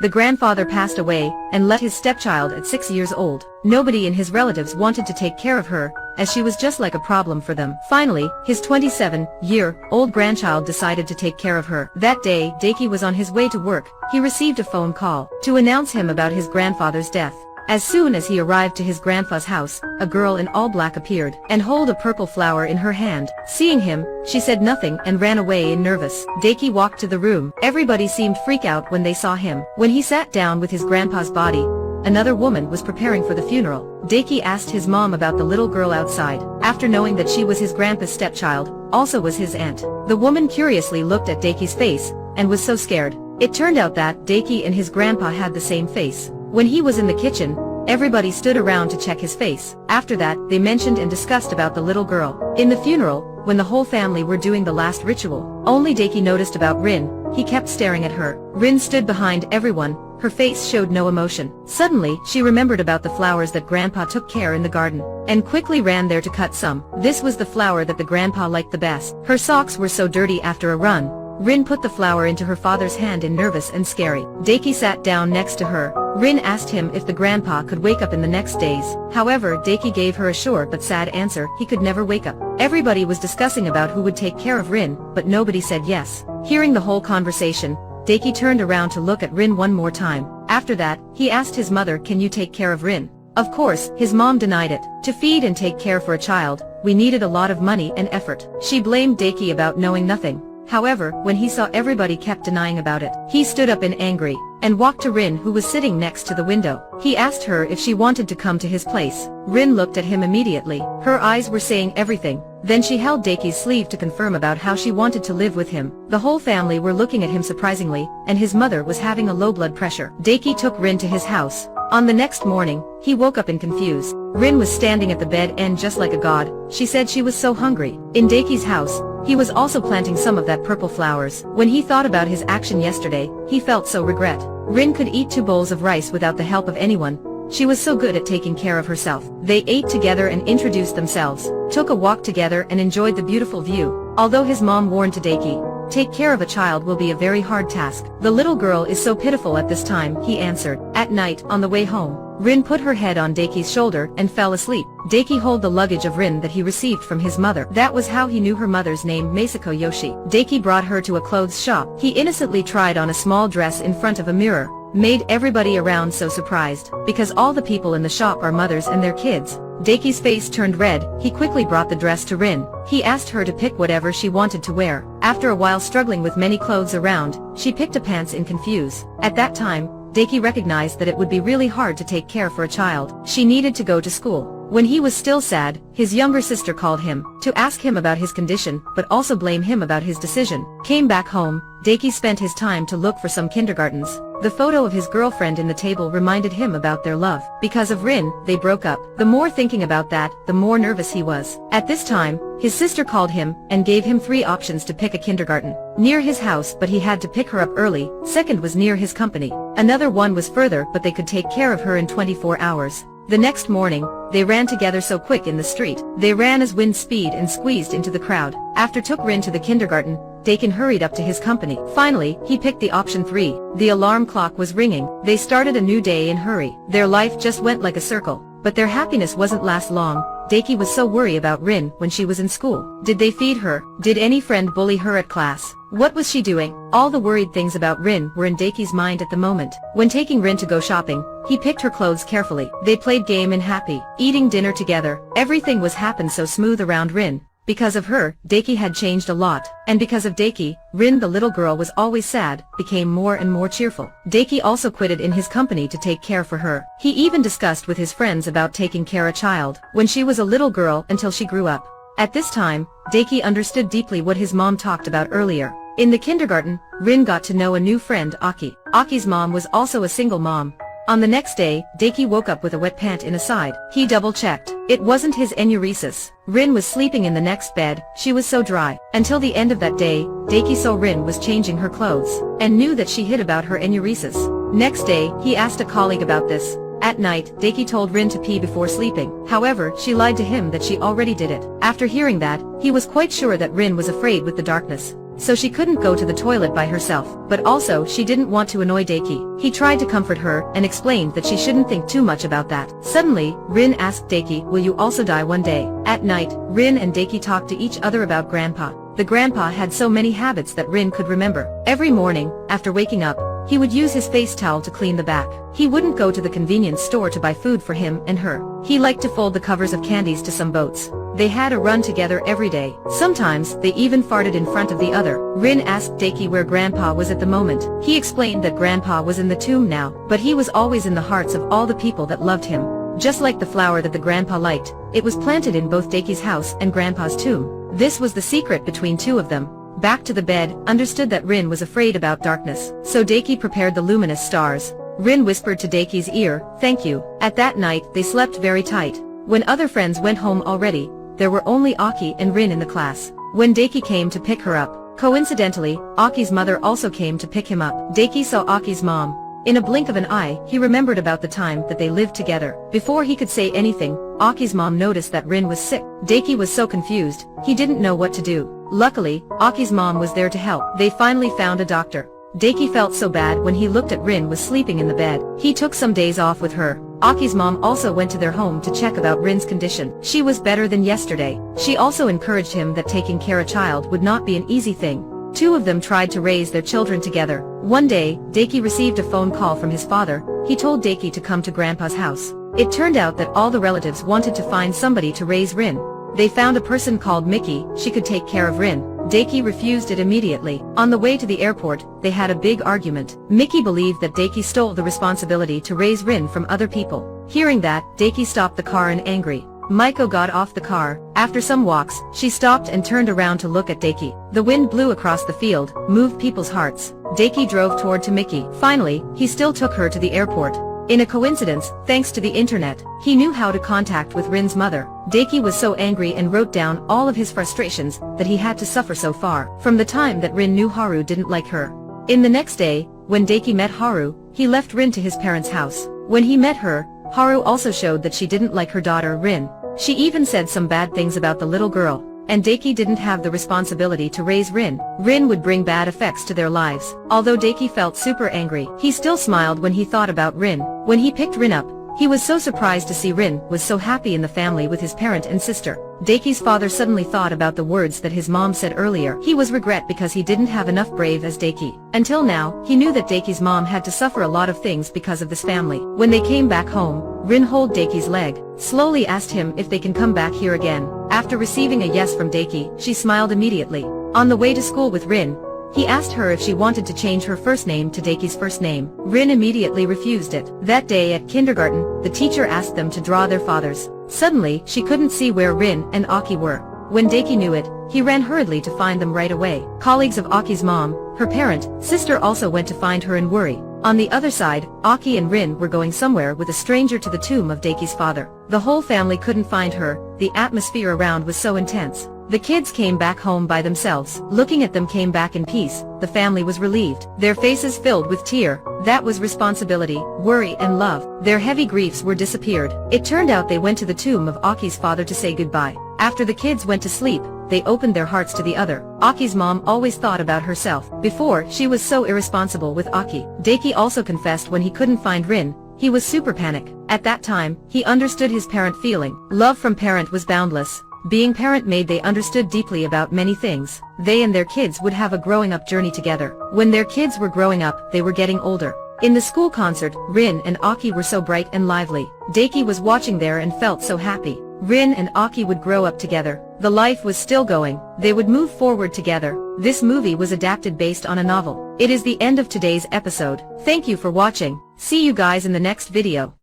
The grandfather passed away and left his stepchild at 6 years old. Nobody in his relatives wanted to take care of her, as she was just like a problem for them. Finally, his 27-year-old grandchild decided to take care of her. That day, Daiki was on his way to work. He received a phone call to announce him about his grandfather's death. As soon as he arrived to his grandpa's house, a girl in all black appeared and held a purple flower in her hand. Seeing him, she said nothing and ran away in nervous. Daiki walked to the room. Everybody seemed freaked out when they saw him. When he sat down with his grandpa's body, another woman was preparing for the funeral. Daiki asked his mom about the little girl outside. After knowing that she was his grandpa's stepchild, also was his aunt, the woman curiously looked at Daiki's face and was so scared. It turned out that Daiki and his grandpa had the same face. When he was in the kitchen, everybody stood around to check his face. After that, they mentioned and discussed about the little girl. In the funeral, when the whole family were doing the last ritual, only Daiki noticed about Rin. He kept staring at her. Rin stood behind everyone. Her face showed no emotion. Suddenly, she remembered about the flowers that Grandpa took care in the garden, and quickly ran there to cut some. This was the flower that the grandpa liked the best. Her socks were so dirty after a run. Rin put the flower into her father's hand in nervous and scary. Daiki sat down next to her. Rin asked him if the grandpa could wake up in the next days. However, Daiki gave her a short but sad answer: he could never wake up. Everybody was discussing about who would take care of Rin, but nobody said yes. Hearing the whole conversation, Daiki turned around to look at Rin one more time. After that, he asked his mother, "Can you take care of Rin?" Of course, his mom denied it. To feed and take care for a child, we needed a lot of money and effort. She blamed Daiki about knowing nothing. However, when he saw everybody kept denying about it, he stood up in angry and walked to Rin, who was sitting next to the window. He asked her if she wanted to come to his place. Rin looked at him immediately. Her eyes were saying everything. Then she held Daiki's sleeve to confirm about how she wanted to live with him. The whole family were looking at him surprisingly, and his mother was having a low blood pressure. Daiki took Rin to his house. On the next morning, he woke up and confused. Rin was standing at the bed and just like a god, she said she was so hungry. In Daiki's house, he was also planting some of that purple flowers. When he thought about his action yesterday, he felt so regret. Rin could eat 2 bowls of rice without the help of anyone. She was so good at taking care of herself. They ate together and introduced themselves, took a walk together and enjoyed the beautiful view. Although his mom warned to Daiki, take care of a child will be a very hard task. The little girl is so pitiful at this time, he answered. At night, on the way home, Rin put her head on Daiki's shoulder and fell asleep. Daiki held the luggage of Rin that he received from his mother. That was how he knew her mother's name, Masako Yoshi. Daiki brought her to a clothes shop. He innocently tried on a small dress in front of a mirror, made everybody around so surprised, because all the people in the shop are mothers and their kids. Daiki's face turned red. He quickly brought the dress to Rin. He asked her to pick whatever she wanted to wear. After a while struggling with many clothes around, she picked a pants in confuse. At that time, Daiki recognized that it would be really hard to take care for a child. She needed to go to school. When he was still sad, his younger sister called him to ask him about his condition, but also blame him about his decision. Came back home, Daiki spent his time to look for some kindergartens. The photo of his girlfriend in the table reminded him about their love. Because of Rin, they broke up. The more thinking about that, the more nervous he was. At this time, his sister called him and gave him 3 options to pick a kindergarten near his house, but he had to pick her up early. Second was near his company. Another one was further, but they could take care of her in 24 hours. The next morning, they ran together so quick in the street. They ran as wind speed and squeezed into the crowd. After took Rin to the kindergarten, Dakin hurried up to his company. Finally, he picked the option 3. The alarm clock was ringing. They started a new day in hurry. Their life just went like a circle. But their happiness wasn't last long. Daiki was so worried about Rin when she was in school. Did they feed her? Did any friend bully her at class? What was she doing? All the worried things about Rin were in Daiki's mind at the moment. When taking Rin to go shopping, he picked her clothes carefully. They played game and happy, eating dinner together. Everything was happened so smooth around Rin. Because of her, Daiki had changed a lot. And because of Daiki, Rin, the little girl, was always sad, became more and more cheerful. Daiki also quitted in his company to take care for her. He even discussed with his friends about taking care of a child when she was a little girl until she grew up. At this time, Daiki understood deeply what his mom talked about earlier. In the kindergarten, Rin got to know a new friend, Aki. Aki's mom was also a single mom. On the next day, Daiki woke up with a wet pant in his side. He double-checked. It wasn't his enuresis. Rin was sleeping in the next bed. She was so dry. Until the end of that day, Daiki saw Rin was changing her clothes, and knew that she hid about her enuresis. Next day, he asked a colleague about this. At night, Daiki told Rin to pee before sleeping. However, she lied to him that she already did it. After hearing that, he was quite sure that Rin was afraid with the darkness. so she couldn't go to the toilet by herself, but also she didn't want to annoy Daiki. He tried to comfort her and explained that she shouldn't think too much about that. Suddenly, Rin asked Daiki, will you also die one day? At night, Rin and Daiki talked to each other about Grandpa. The grandpa had so many habits that Rin could remember. Every morning, after waking up, he would use his face towel to clean the back. He wouldn't go to the convenience store to buy food for him and her. He liked to fold the covers of candies to some boats. They had a run together every day. Sometimes, they even farted in front of the other. Rin asked Daiki where Grandpa was at the moment. He explained that Grandpa was in the tomb now, but he was always in the hearts of all the people that loved him. Just like the flower that the grandpa liked, it was planted in both Daiki's house and Grandpa's tomb. This was the secret between two of them. Back to the bed, understood that Rin was afraid about darkness, so Daiki prepared the luminous stars. Rin whispered to Daiki's ear, thank you. At that night, they slept very tight. When other friends went home already, there were only Aki and Rin in the class. When Daiki came to pick her up, coincidentally, Aki's mother also came to pick him up. Daiki saw Aki's mom. In a blink of an eye, he remembered about the time that they lived together. Before he could say anything, Aki's mom noticed that Rin was sick. Daiki was so confused, he didn't know what to do. Luckily, Aki's mom was there to help. They finally found a doctor. Daiki felt so bad when he looked at Rin was sleeping in the bed. He took some days off with her. Aki's mom also went to their home to check about Rin's condition. She was better than yesterday. She also encouraged him that taking care of a child would not be an easy thing. Two of them tried to raise their children together. One day, Daiki received a phone call from his father. He told Daiki to come to Grandpa's house. It turned out that all the relatives wanted to find somebody to raise Rin. They found a person called Mickey. She could take care of Rin. Daiki refused it immediately. On the way to the airport, they had a big argument. Mickey believed that Daiki stole the responsibility to raise Rin from other people. Hearing that, Daiki stopped the car in angry. Maiko got off the car. After some walks, she stopped and turned around to look at Daiki. The wind blew across the field, moved people's hearts. Daiki drove toward to Mickey. Finally, he still took her to the airport. In a coincidence, thanks to the internet, he knew how to contact with Rin's mother. Daiki was so angry and wrote down all of his frustrations that he had to suffer so far from the time that Rin knew Haru didn't like her. In the next day, when Daiki met Haru, he left Rin to his parents' house. When he met her, Haru also showed that she didn't like her daughter Rin. She even said some bad things about the little girl. And Daiki didn't have the responsibility to raise Rin. Rin would bring bad effects to their lives. Although Daiki felt super angry, he still smiled when he thought about Rin. When he picked Rin up, he was so surprised to see Rin was so happy in the family with his parent and sister. Daiki's father suddenly thought about the words that his mom said earlier. He was regret because he didn't have enough brave as Daiki. Until now, he knew that Daiki's mom had to suffer a lot of things because of this family. When they came back home, Rin held Daiki's leg, slowly asked him if they can come back here again. After receiving a yes from Daiki, she smiled immediately. On the way to school with Rin, he asked her if she wanted to change her first name to Daiki's first name. Rin immediately refused it. That day at kindergarten, the teacher asked them to draw their fathers. Suddenly, she couldn't see where Rin and Aki were. When Daiki knew it, he ran hurriedly to find them right away. Colleagues of Aki's mom, her parent, sister also went to find her in worry. On the other side, Aki and Rin were going somewhere with a stranger to the tomb of Daiki's father. The whole family couldn't find her. The atmosphere around was so intense. The kids came back home by themselves. Looking at them came back in peace. The family was relieved. Their faces filled with tear. That was responsibility, worry and love. Their heavy griefs were disappeared. It turned out they went to the tomb of Aki's father to say goodbye. After the kids went to sleep, they opened their hearts to the other. Aki's mom always thought about herself. Before, she was so irresponsible with Aki. Daiki also confessed when he couldn't find Rin. He was super panic. At that time, he understood his parent feeling. Love from parent was boundless. Being parent made they understood deeply about many things. They and their kids would have a growing up journey together. When their kids were growing up, they were getting older. In the school concert, Rin and Aki were so bright and lively. Daiki was watching there and felt so happy. Rin and Aki would grow up together. The life was still going. They would move forward together. This movie was adapted based on a novel. It is the end of today's episode. Thank you for watching. See you guys in the next video.